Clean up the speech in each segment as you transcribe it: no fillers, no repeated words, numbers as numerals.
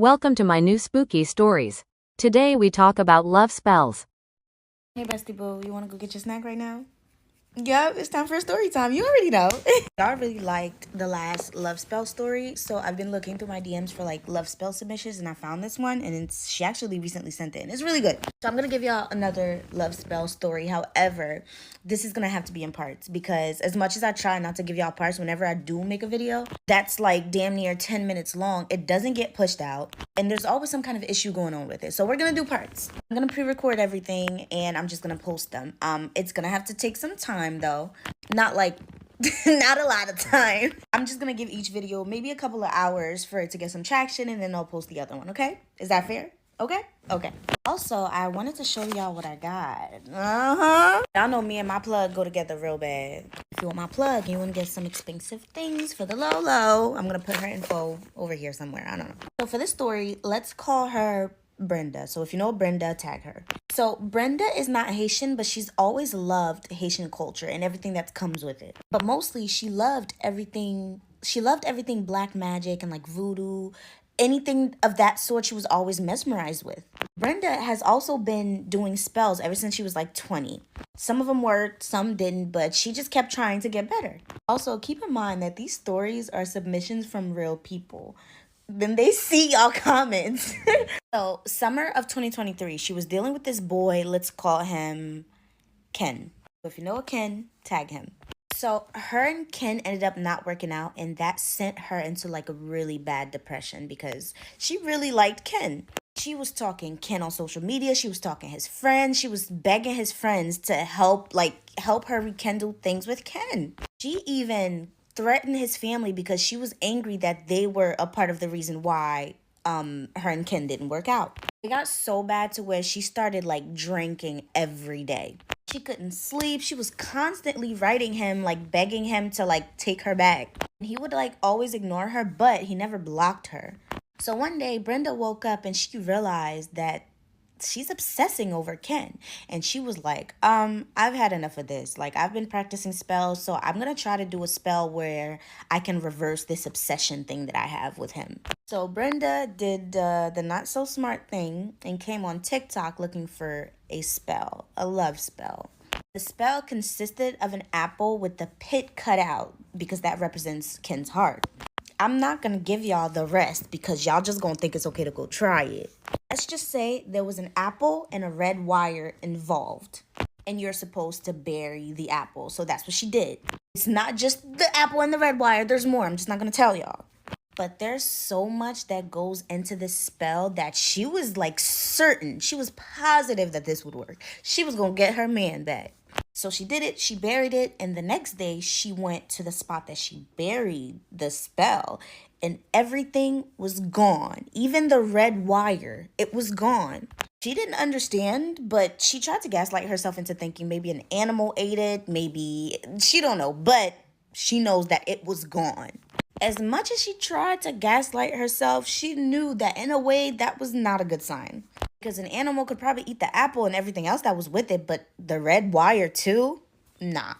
Welcome to my new spooky stories. Today we talk about love spells. Hey, bestie boo, you want to go get your snack right now? Yep, it's time for story time. You already know. Y'all really liked the last love spell story, so I've been looking through my DMs for like love spell submissions, and I found this one, and she actually recently sent it, and it's really good. So I'm gonna give y'all another love spell story. However, this is gonna have to be in parts because as much as I try not to give y'all parts, whenever I do make a video that's like damn near 10 minutes long, it doesn't get pushed out, and there's always some kind of issue going on with it. So we're gonna do parts. I'm gonna pre-record everything, and I'm just gonna post them. It's gonna have to take some time though, not like not a lot of time. I'm just gonna give each video maybe a couple of hours for it to get some traction, and then I'll post the other one. Okay, is that fair? Okay. Also, I wanted to show y'all what I got. Y'all know me and my plug go together real bad. If you want my plug and you want to get some expensive things for the low, I'm gonna put her info over here somewhere. I don't know. So for this story, let's call her Brenda. So if you know Brenda, tag her. So Brenda is not Haitian, but she's always loved Haitian culture and everything that comes with it. But mostly she loved everything black magic and like voodoo, anything of that sort. She was always mesmerized with. Brenda has also been doing spells ever since she was like 20. Some of them worked, some didn't, but she just kept trying to get better. Also, keep in mind that these stories are submissions from real people. Then they see y'all comments. So, summer of 2023, she was dealing with this boy. Let's call him Ken. If you know a Ken, tag him. So, her and Ken ended up not working out, and that sent her into like a really bad depression because she really liked Ken. She was talking Ken on social media. She was talking his friends. She was begging his friends to help her rekindle things with Ken. She even threatened his family because she was angry that they were a part of the reason why her and Ken didn't work out. It got so bad to where she started like drinking every day. She couldn't sleep. She was constantly writing him, like begging him to like take her back. He would like always ignore her, but he never blocked her. So one day Brenda woke up and she realized that she's obsessing over Ken. And she was like, I've had enough of this. Like, I've been practicing spells, so I'm going to try to do a spell where I can reverse this obsession thing that I have with him. So Brenda did the not so smart thing and came on TikTok looking for a spell, a love spell. The spell consisted of an apple with the pit cut out because that represents Ken's heart. I'm not going to give y'all the rest because y'all just going to think it's okay to go try it. Let's just say there was an apple and a red wire involved, and you're supposed to bury the apple. So that's what she did. It's not just the apple and the red wire. There's more. I'm just not going to tell y'all. But there's so much that goes into this spell that she was like certain. She was positive that this would work. She was going to get her man back. So she did it, she buried it, and the next day she went to the spot that she buried the spell, and everything was gone. Even the red wire, it was gone. She didn't understand, but she tried to gaslight herself into thinking maybe an animal ate it, maybe, she don't know, but she knows that it was gone. As much as she tried to gaslight herself, she knew that in a way that was not a good sign. Because an animal could probably eat the apple and everything else that was with it, but the red wire too? Nah.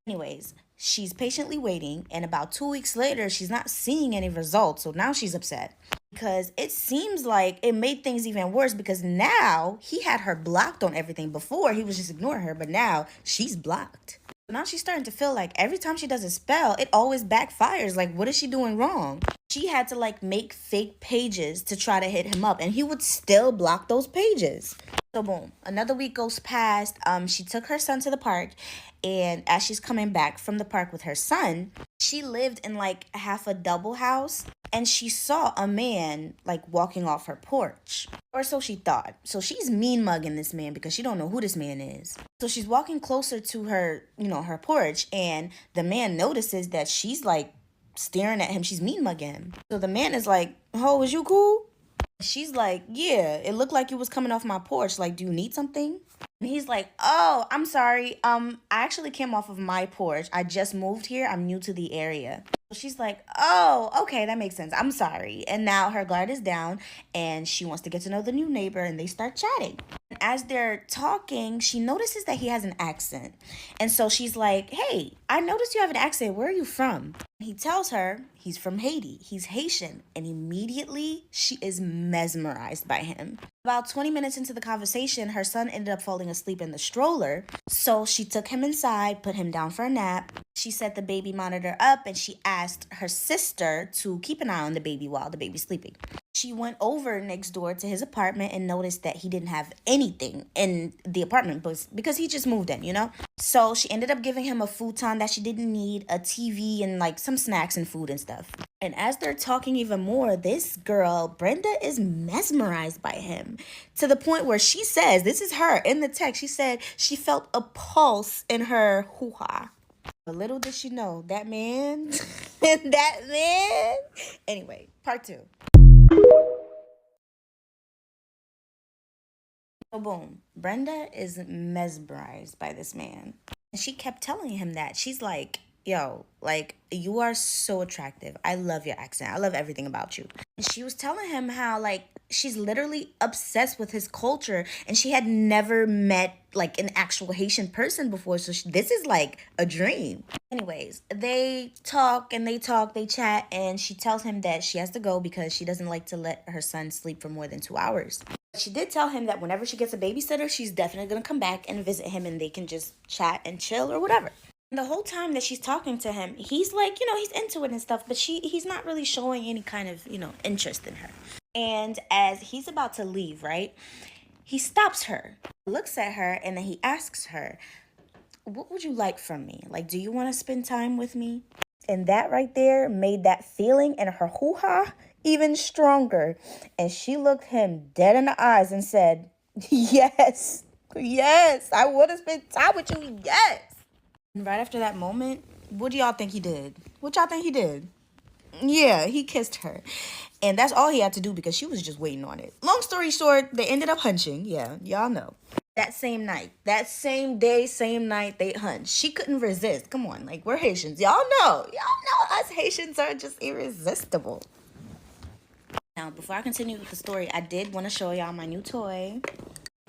Anyways, she's patiently waiting, and about 2 weeks later, she's not seeing any results, so now she's upset. Because it seems like it made things even worse because now he had her blocked on everything. Before, he was just ignoring her, but now she's blocked. Now she's starting to feel like every time she does a spell, it always backfires. Like, what is she doing wrong? She had to like make fake pages to try to hit him up, and he would still block those pages. So boom, another week goes past. She took her son to the park, and as she's coming back from the park with her son, she lived in like half a double house, and she saw a man like walking off her porch. Or so she thought. So she's mean mugging this man because she don't know who this man is. So she's walking closer to her, her porch, and the man notices that she's like staring at him. She's mean mugging him. So the man is like, "Oh, is you cool?" She's like, "Yeah, it looked like you was coming off my porch. Like, do you need something?" And he's like, "Oh, I'm sorry. I actually came off of my porch. I just moved here. I'm new to the area." So she's like, "Oh, okay, that makes sense. I'm sorry." And now her guard is down, and she wants to get to know the new neighbor, and they start chatting. And as they're talking, she notices that he has an accent. And so she's like, "Hey, I noticed you have an accent. Where are you from?" He tells her He's from Haiti. He's Haitian. And immediately she is mesmerized by him. About 20 minutes into the conversation, her son ended up falling asleep in the stroller. So she took him inside, put him down for a nap. She set the baby monitor up and she asked her sister to keep an eye on the baby while the baby's sleeping. She went over next door to his apartment and noticed that he didn't have anything in the apartment because he just moved in, you know? So she ended up giving him a futon that she didn't need, a TV, and like some snacks and food and stuff. And as they're talking even more, this girl, Brenda, is mesmerized by him to the point where she says, this is her in the text, she said she felt a pulse in her hoo-ha. But little did she know, that man, Anyway, part 2. So boom, Brenda is mesmerized by this man. And she kept telling him that. She's like, yo, like, you are so attractive. I love your accent. I love everything about you. And she was telling him how, like, she's literally obsessed with his culture and she had never met, like, an actual Haitian person before. So this is, like, a dream. Anyways, they talk, they chat, and she tells him that she has to go because she doesn't like to let her son sleep for more than 2 hours. She did tell him that whenever she gets a babysitter, she's definitely going to come back and visit him and they can just chat and chill or whatever. And the whole time that she's talking to him, he's like, you know, he's into it and stuff, but he's not really showing any kind of, you know, interest in her. And as he's about to leave, right, he stops her, looks at her, and then he asks her, what would you like from me? Like, do you want to spend time with me? And that right there made that feeling in her hoo-ha even stronger. And she looked him dead in the eyes and said, yes, I want to spend time with you, yes. And right after that moment, what do y'all think he did? What y'all think he did? Yeah, he kissed her. And that's all he had to do because she was just waiting on it. Long story short, they ended up hunching. Yeah, y'all know. That same night, that same day, same night, they hunched. She couldn't resist. Come on, like, we're Haitians. Y'all know us Haitians are just irresistible. Now, before I continue with the story, I did want to show y'all my new toy.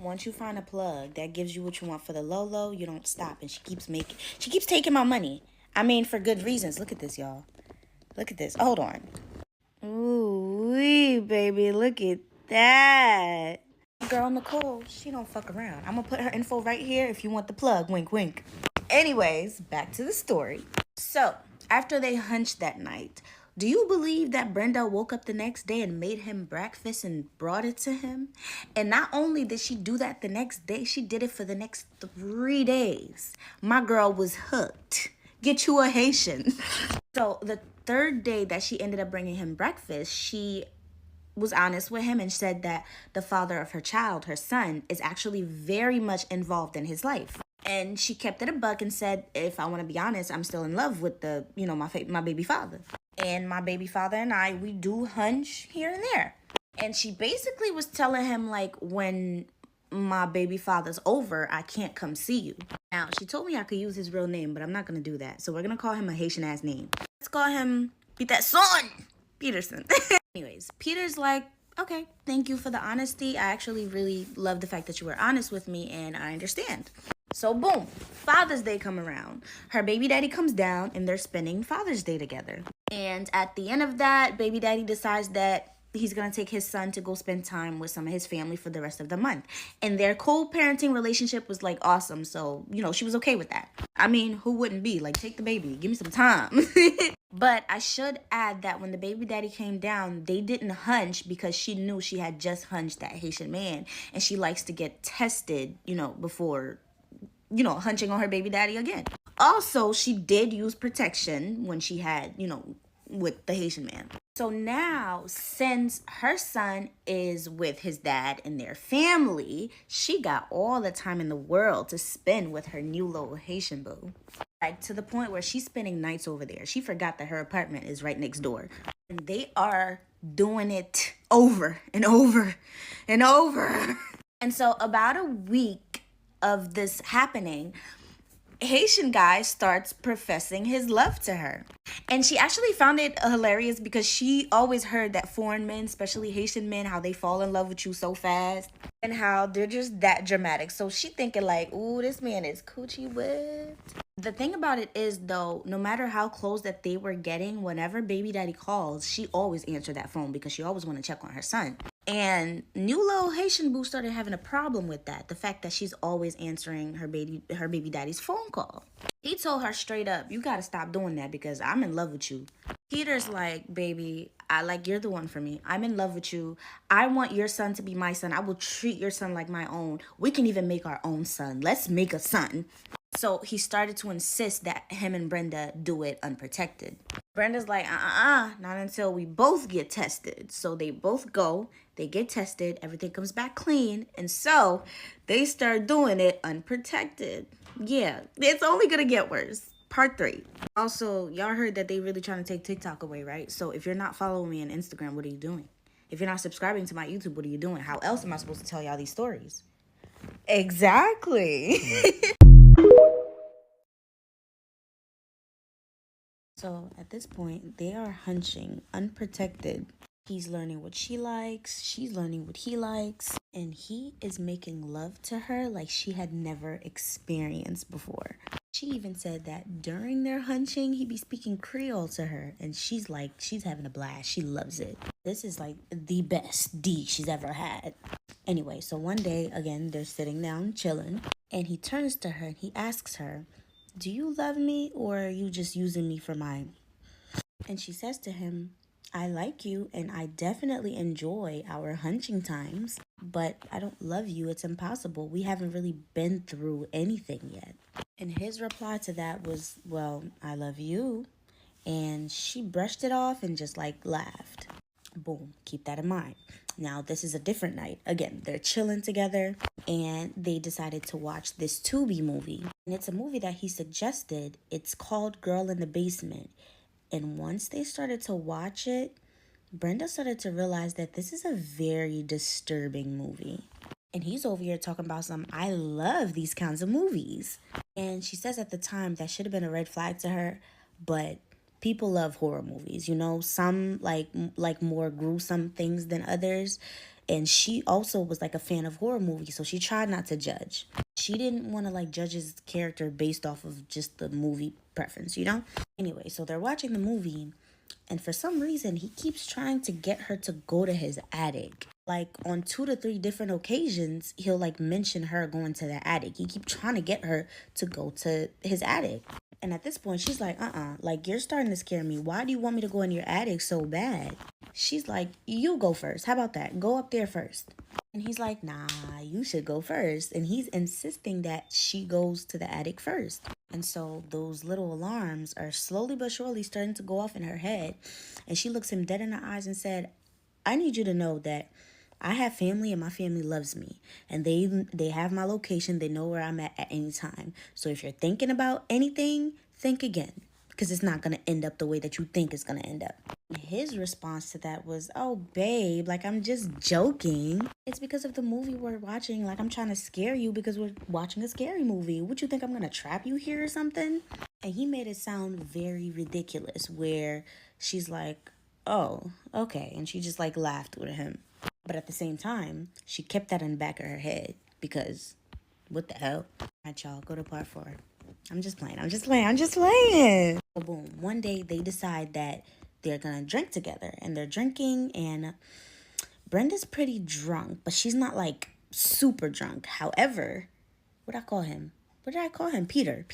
Once you find a plug that gives you what you want for the low, you don't stop. And she keeps taking my money. I mean, for good reasons. Look at this, y'all. Look at this. Hold on. Ooh, wee, baby. Look at that. Girl Nicole, she don't fuck around. I'm gonna put her info right here if you want the plug. Wink, wink. Anyways, back to the story. So, after they hunched that night, do you believe that Brenda woke up the next day and made him breakfast and brought it to him? And not only did she do that the next day, she did it for the next 3 days. My girl was hooked. Get you a Haitian. So the 3rd day that she ended up bringing him breakfast, she was honest with him and said that the father of her child, her son, is actually very much involved in his life. And she kept it a buck and said, if I want to be honest, I'm still in love with my baby father. And my baby father and I, we do hunch here and there. And she basically was telling him, like, when my baby father's over, I can't come see you. Now, she told me I could use his real name, but I'm not going to do that. So we're going to call him a Haitian-ass name. Let's call him Peterson. Anyways, Peter's like, okay, thank you for the honesty. I actually really love the fact that you were honest with me, and I understand. So boom, Father's Day come around. Her baby daddy comes down, and they're spending Father's Day together. And at the end of that, baby daddy decides that he's going to take his son to go spend time with some of his family for the rest of the month. And their co-parenting relationship was, like, awesome. So, you know, she was okay with that. I mean, who wouldn't be? Like, take the baby. Give me some time. But I should add that when the baby daddy came down, they didn't hunch because she knew she had just hunched that Haitian man. And she likes to get tested, you know, before, you know, hunching on her baby daddy again. Also, she did use protection when she had, you know, with the Haitian man. So now, since her son is with his dad and their family, she got all the time in the world to spend with her new little Haitian boo. Like, to the point where she's spending nights over there. She forgot that her apartment is right next door. And they are doing it over and over and over. And so about a week of this happening, Haitian guy starts professing his love to her. And she actually found it hilarious because she always heard that foreign men, especially Haitian men, how they fall in love with you so fast and how they're just that dramatic. So she thinking like, ooh, this man is coochie whipped. The thing about it is though, no matter how close that they were getting, whenever baby daddy calls, she always answered that phone because she always want to check on her son. And new little Haitian boo started having a problem with that. The fact that she's always answering her baby daddy's phone call. He told her straight up, you gotta stop doing that because I'm in love with you. Peter's like, baby, I like you're the one for me. I'm in love with you. I want your son to be my son. I will treat your son like my own. We can even make our own son. Let's make a son. So he started to insist that him and Brenda do it unprotected. Brenda's like, not until we both get tested. So they both go, they get tested, everything comes back clean. And so they start doing it unprotected. Yeah, it's only gonna get worse. Part 3. Also, y'all heard that they really trying to take TikTok away, right? So if you're not following me on Instagram, what are you doing? If you're not subscribing to my YouTube, what are you doing? How else am I supposed to tell y'all these stories? Exactly. So at this point, they are hunching unprotected. He's learning what she likes, she's learning what he likes, and he is making love to her like she had never experienced before. She even said that during their hunching, he'd be speaking Creole to her, and she's like, she's having a blast. She loves it. This is like the best D she's ever had. Anyway, so one day, again, they're sitting down chilling, and he turns to her and he asks her, do you love me or are you just using me for mine? And she says to him, I like you and I definitely enjoy our hunching times, but I don't love you. It's impossible. We haven't really been through anything yet. And his reply to that was, well, I love you. And she brushed it off and just like laughed. Boom, keep that in mind. Now, this is a different night. Again, they're chilling together and they decided to watch this Tubi movie. And it's a movie that he suggested. It's called Girl in the Basement. And once they started to watch it, Brenda started to realize that this is a very disturbing movie. And he's over here talking about I love these kinds of movies. And she says at the time that should have been a red flag to her, but people love horror movies, you know, some like more gruesome things than others. And she also was like a fan of horror movies, so she tried not to judge. She didn't want to like judge his character based off of just the movie preference, you know? Anyway, so they're watching the movie, and for some reason, he keeps trying to get her to go to his attic. Like on 2 to 3 different occasions, he'll like mention her going to the attic. He keeps trying to get her to go to his attic. And at this point, she's like, like you're starting to scare me. Why do you want me to go in your attic so bad? She's like, you go first. How about that? Go up there first. And he's like, nah, you should go first. And he's insisting that she goes to the attic first. And so those little alarms are slowly but surely starting to go off in her head. And she looks him dead in the eyes and said, I need you to know that I have family and my family loves me. And they have my location. They know where I'm at any time. So if you're thinking about anything, think again. Because it's not going to end up the way that you think it's going to end up. His response to that was, oh, babe, like, I'm just joking. It's because of the movie we're watching. Like, I'm trying to scare you because we're watching a scary movie. Would you think I'm going to trap you here or something? And he made it sound very ridiculous where she's like, oh, okay. And she just, like, laughed with him. But at the same time, she kept that in the back of her head because what the hell? All right, y'all, go to part 4. I'm just playing. So boom, one day they decide that they're gonna drink together, and they're drinking, and Brenda's pretty drunk, but she's not like super drunk. However, what did I call him? Peter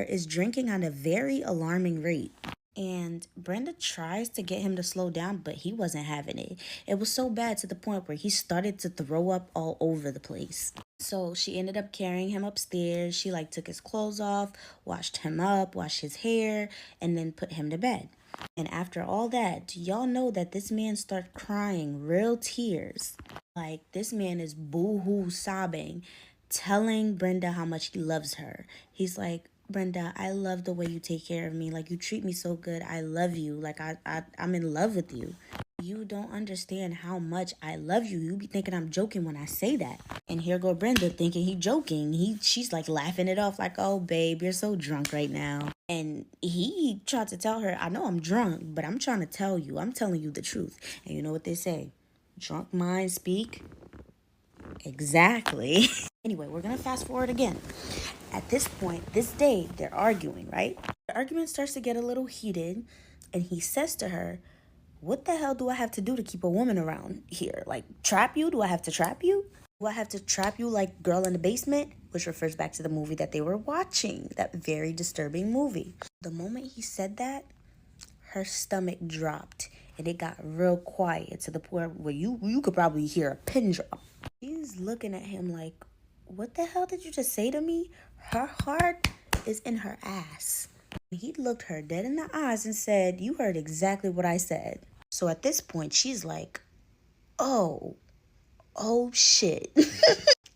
is drinking at a very alarming rate. And Brenda tries to get him to slow down, but he wasn't having it. It was so bad to the point where he started to throw up all over the place. So she ended up carrying him upstairs. She like took his clothes off, washed him up, washed his hair, and then put him to bed. And after all that, do y'all know that this man started crying real tears? Like this man is boo-hoo sobbing, telling Brenda how much he loves her. He's like, Brenda, I love the way you take care of me. Like, you treat me so good. I love you. Like, I'm in love with you. You don't understand how much I love you. You be thinking I'm joking when I say that. And here go Brenda thinking he joking. She's like laughing it off like, oh babe, you're so drunk right now. And he tried to tell her, I know I'm drunk, but I'm trying to tell you. I'm telling you the truth. And you know what they say? Drunk minds speak. Exactly. Anyway, we're gonna fast forward again. At this point, this day, they're arguing, right? The argument starts to get a little heated, and he says to her, what the hell do I have to do to keep a woman around here? Like, trap you? Do I have to trap you? Do I have to trap you like Girl in the Basement? Which refers back to the movie that they were watching, that very disturbing movie. The moment he said that, her stomach dropped and it got real quiet to the point where you could probably hear a pin drop. She's looking at him like, what the hell did you just say to me? Her heart is in her ass. He looked her dead in the eyes and said, you heard exactly what I said. So at this point, she's like, oh shit.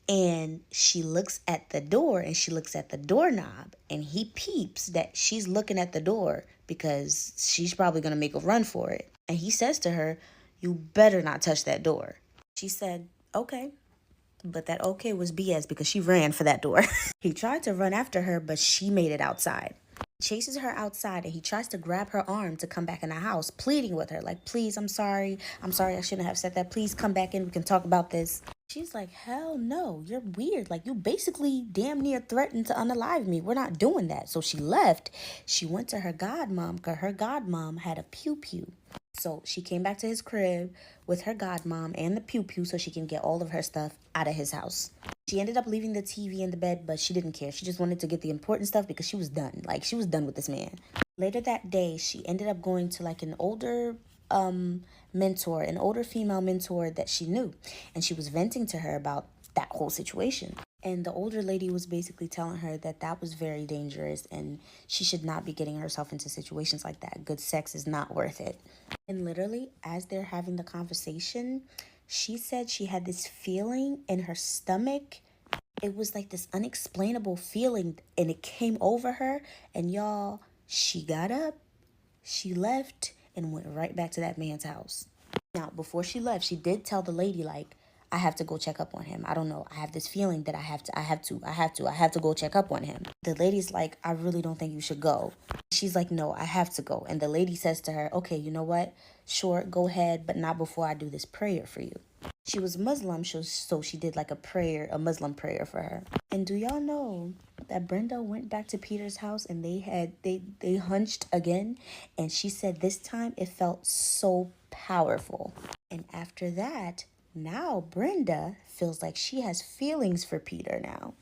And she looks at the door and she looks at the doorknob and he peeps that she's looking at the door because she's probably going to make a run for it. And he says to her, you better not touch that door. She said, okay. But that okay was BS because she ran for that door. He tried to run after her, but she made it outside. Chases her outside and he tries to grab her arm to come back in the house, pleading with her like, please, I'm sorry, I shouldn't have said that, please come back in, we can talk about this. She's like, hell no, you're weird, like you basically damn near threatened to unalive me, we're not doing that. So she left. She went to her godmom because her godmom had a pew-pew. So she came back to his crib with her godmom and the pew-pew so she can get all of her stuff out of his house. She ended up leaving the TV in the bed, but she didn't care. She just wanted to get the important stuff because she was done. Like, she was done with this man. Later that day, she ended up going to like an older mentor, an older female mentor that she knew. And she was venting to her about that whole situation. And the older lady was basically telling her that that was very dangerous and she should not be getting herself into situations like that. Good sex is not worth it. And literally, as they're having the conversation, she said she had this feeling in her stomach. It was like this unexplainable feeling and it came over her. And y'all, she got up, she left and went right back to that man's house. Now, before she left, she did tell the lady, like, I have to go check up on him. I don't know. I have this feeling that I have to go check up on him. The lady's like, I really don't think you should go. She's like, no, I have to go. And the lady says to her, okay, you know what? Sure, go ahead, but not before I do this prayer for you. She was Muslim, so she did like a Muslim prayer for her. And do y'all know that Brenda went back to Peter's house and they hunched again, and she said this time it felt so powerful. And after that, now Brenda feels like she has feelings for Peter now.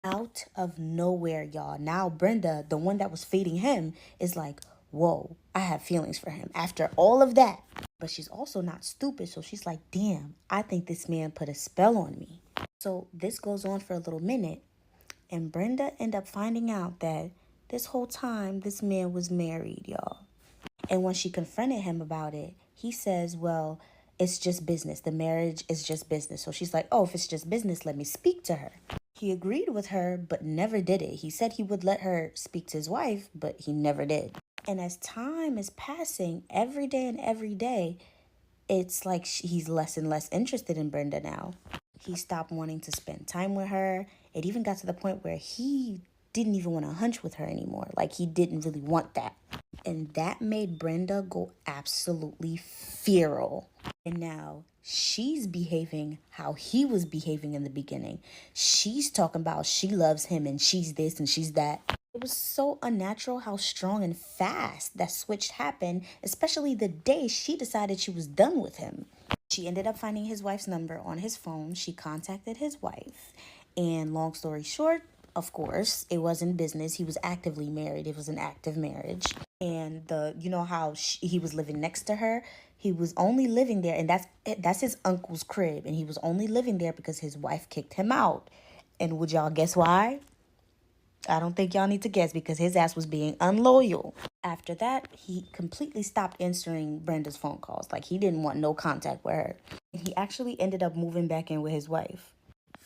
Out of nowhere, y'all. Now Brenda, the one that was feeding him, is like, whoa, I have feelings for him after all of that. But she's also not stupid, so she's like, damn, I think this man put a spell on me. So this goes on for a little minute, and Brenda ended up finding out that this whole time this man was married, y'all. And when she confronted him about it, he says, well, it's just business. The marriage is just business. So she's like, oh, if it's just business, let me speak to her. He agreed with her, but never did it. He said he would let her speak to his wife, but he never did. And as time is passing, every day, it's like he's less and less interested in Brenda now. He stopped wanting to spend time with her. It even got to the point where he didn't even want to hunch with her anymore. Like, he didn't really want that. And that made Brenda go absolutely feral. And now she's behaving how he was behaving in the beginning. She's talking about she loves him and she's this and she's that. It was so unnatural how strong and fast that switch happened, especially the day she decided she was done with him. She ended up finding his wife's number on his phone. She contacted his wife. And long story short, of course, it wasn't business. He was actively married. It was an active marriage. And you know how he was living next to her? He was only living there, and that's his uncle's crib. And he was only living there because his wife kicked him out. And would y'all guess why? I don't think y'all need to guess, because his ass was being unloyal. After that, he completely stopped answering Brenda's phone calls. Like, he didn't want no contact with her. And he actually ended up moving back in with his wife.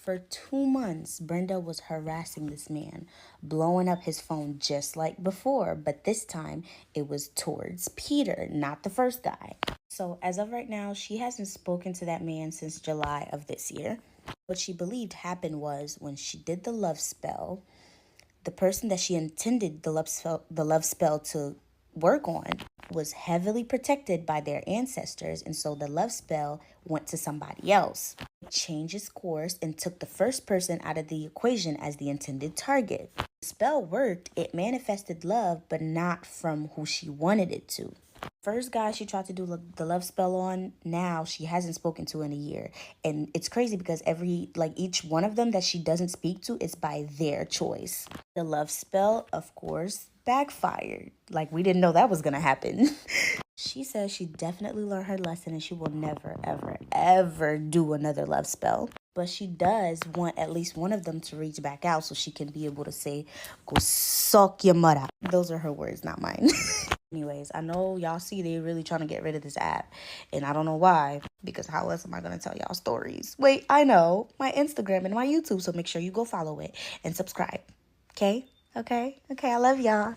For 2 months, Brenda was harassing this man, blowing up his phone just like before, but this time it was towards Peter, not the first guy. So, as of right now, she hasn't spoken to that man since July of this year. What she believed happened was when she did the love spell, the person that she intended the love spell to work on was heavily protected by their ancestors, and so the love spell went to somebody else. It changed its course and took the first person out of the equation as the intended target. The spell worked, it manifested love, but not from who she wanted it to. First guy she tried to do the love spell on, now she hasn't spoken to in a year. And it's crazy because each one of them that she doesn't speak to is by their choice. The love spell, of course, backfired. Like, we didn't know that was gonna happen. She says she definitely learned her lesson and she will never, ever, ever do another love spell. But she does want at least one of them to reach back out so she can be able to say, "Go suck your mother." Those are her words, not mine. Anyways, I know y'all see they really trying to get rid of this app. And I don't know why, because how else am I going to tell y'all stories? Wait, I know. My Instagram and my YouTube, so make sure you go follow it and subscribe. Okay? Okay? Okay, I love y'all.